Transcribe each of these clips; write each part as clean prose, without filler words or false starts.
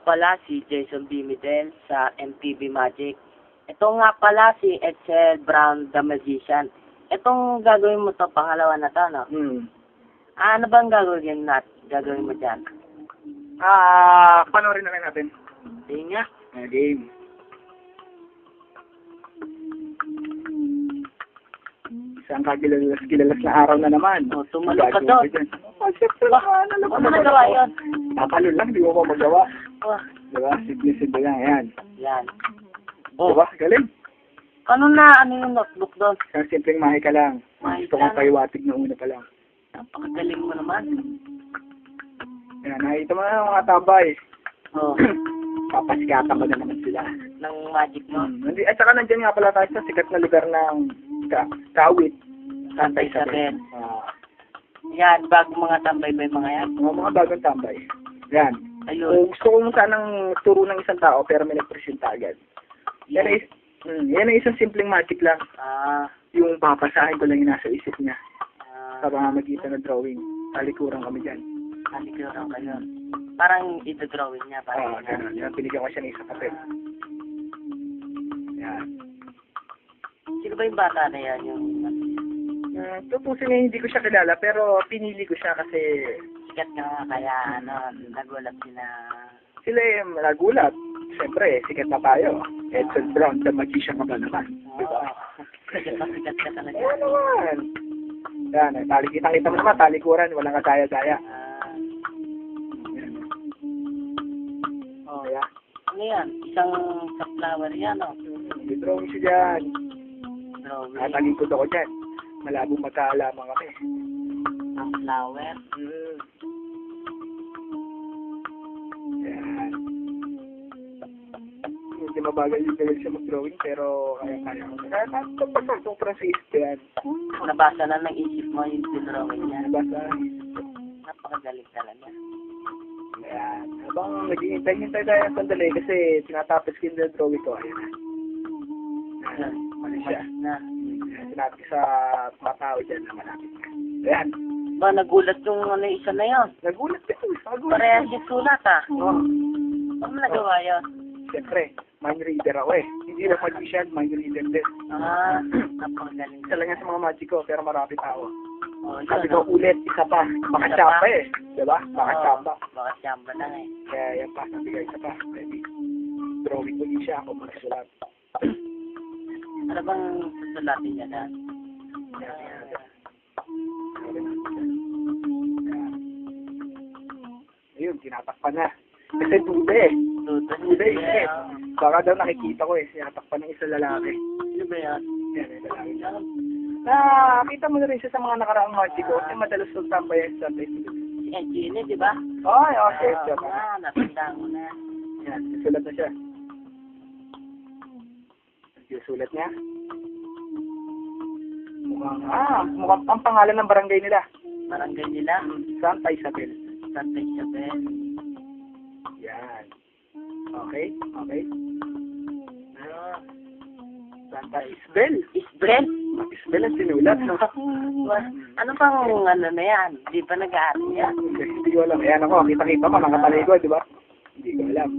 pala si Jason B. Midel sa MTV Magic. Ito nga pala si Edsel Brown the Magician. Itong gagawin mo to, pangalawa na to, no? Ano bang gagawin mo dyan? Panoorin na lang natin. Sige nga. Game. Isang kilalas na araw na naman. O, tumalok ka doon. Siyempre naman, alam Ano nagawa yun? Tatalon lang, di mo pa magawa. Oh, Diba? Simple lang, yan. yan. Diba? Galing. Ano yung notebook doon? Isang simpleng mahi ka lang. Mahi Gusto ka kong paiwatig na una pa lang. Napakagaling mo naman. Yan, nakita mo na ang mga tambay. Oh, Papasikatan ko na naman sila. ng magic mo. At saka nandiyan nga pala tayo sa sikat na lugar ng Kawit. Santa Isabel. Ah, Yan, bago mga tambay ba yung mga yan? mga bagong tambay. Yan. Ayun. Gusto ko sanang turo ng isang tao pero may nagpresenta agad. Yan ay isang simpleng magic lang. Yung papasahin ko lang yung nasa isip niya. Sa pamamagitan ng drawing. Talikuran kami dyan. Talikuran ka yun. Parang ito-drawing niya. Oo, gano'n. Yan, binigyan ko siya ng isang papel. Yan. Sino ba yung bata na yan? Tutusin niya, hindi ko siya kilala pero pinili ko siya kasi Sikat ka kaya nagulat sila yung nagulat. Siyempre, sikat na tayo. Edsel Brown, the magician ka ba naman? Diba? Sikat ka talaga. Yan naman. Yan, kita mo naman, talikuran, walang kadaya-daya. Oh, yeah. Ano yan? Isang sunflower yan, oh. May drawing siya dyan. Drawing. Natalikod ako dyan. Malabong magkaalaman kami. Sunflower. Yan. Hindi mabagal yung gagal siya mag-drawing pero kaya ko. Napasal itong Francis yan. Nabasa na ng isip mo yung drawing niya. Nabasa. Napakagaling talaga. Ayan. Habang naghihintay tayo ng sandali kasi tinatapos ko yung drawing ko. Ayan na. Ayan. Mali siya. Na. Sinabi ko sa mga tao dyan na malapit na. Ayan. Ba, nagulat yung isa na yun. Nagulat ka. Parehas yung sulat, ah. Oo. Ano nagawa yun? Siyempre, mind reader ako eh. Hindi lang magician, mind reader din. Napakagaling. Isa lang yan sa mga magic ko, pero marami tao. Oh, Sabi ko ulit, isa pa. Baka tsamba eh. Diba? Baka tsamba. Baka tsamba lang eh. Kaya yan pa, sabi ko isa pa. Ready. Drawing ko din siya ako magsulat. Ano bang susulatin niya na? Ayun, tinatakpan na. Kasi duda eh. Duda eh. Baka daw nakikita ko eh. Tinatakpan ng isa lalaki. Ano ba yan? Yan, yung lalaki na. Kita mo na rin siya sa mga nakaraang magic ko. Kasi madalas nagtambay sa Facebook. Si Engine, di ba? Ay, okay. Natandaan ko na. Yan, sulat na siya. Yung sulat niya. Mukhang ang pangalan ng barangay nila. Barangay nila? Santa Isabel. Santa Isabel. Yan. Okay? Santa Isabel. Isabel? Isabel ang sinulat. Ano pang ano na yan? Di ba nag-aaral yan? Hindi ko alam. Ayan ako, kita mo, nakatalikod, di ba? Hindi ko alam.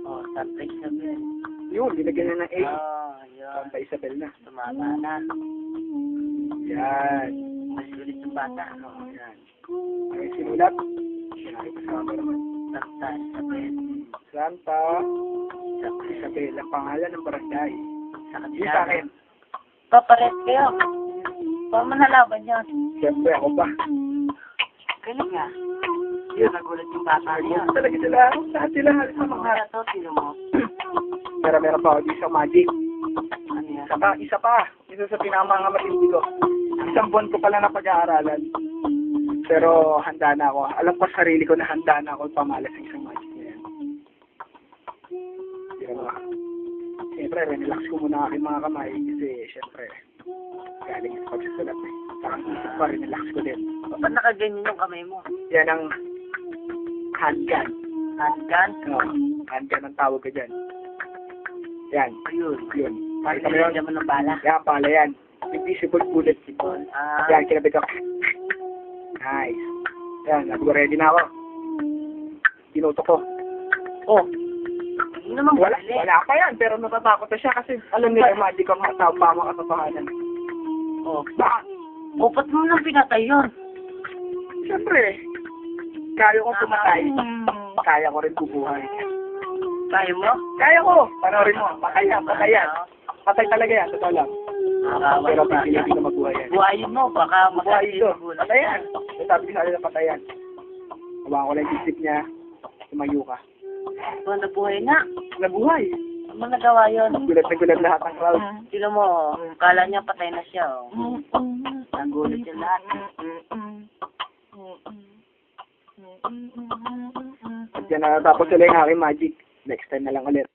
Oh, Santa Isabel. Yun, binagyan na ng A. Yun. Santa Isabel na. Tumama na. Yan. Mas ulit yung bata. Yan. Ay, sinulat. Sinabi ko sa ako naman. Santa Isabel. Santa Isabel, ang pangalan ng barangay. Sa Yun sa akin. Papares kayo. Paano manalaban yan? Siyempre, ako pa. Galing nga. Yun, nagulat yung bata niya. Talaga sila. Lahat sila. Sa mga Kaya to, sino mo? Pero meron pa ako di sa magic. Ano yan? Isa pa. Isa sa pinamanga matindi ko. Isang buwan ko pala na pag-aaralan. Pero handa na ako. Alam ko sa sarili ko na handa na ako pamalas ng isang magic na yan. Diba? Siyempre, relax ko muna aking mga kamay kasi siyempre, galing sa pagsusulat eh. Parang isip pa, relax ko din. Ba't nakaganyan yung kamay mo? Yan ang handgun. Handgun? No, handgun ang tawag ko dyan. Yan. Ayun. Yun. Bakit Makita mo yun? nilagyan mo ng bala? Yan, pala yan. Invisible bullet. Yan, kinabi ko. Nice. Yan, ready na ako. Pinuto ko. Oh. Hindi naman Wala, galit. wala pa yan, pero natatakot na siya kasi alam nila magic ang tama katotohanan. Oh. Bakit? O, ba't mo nang pinatay yun? Siyempre, kaya ko pumatay. Kaya ko rin bubuhay. Kaya mo? Kaya ko! Panoorin mo. Patay yan. Patay talaga yan. Totoo lang. Pero pipilitin na magbuhay yan. Buhayin mo, baka Buhay ito. magulang. Patay yan. Sabi ko sa kanila patay yan. Hawakan ko lang yung isip niya. Tumayo ka. Oh, nabuhay nga. Nabuhay. Ano mo nagawa yun? Gulat na gulat lahat ng crowd. Sino mo, kala niya patay na siya, oh. Nagulat yung lahat. At yan na tapos sila yung aking magic. Next time na lang ulit.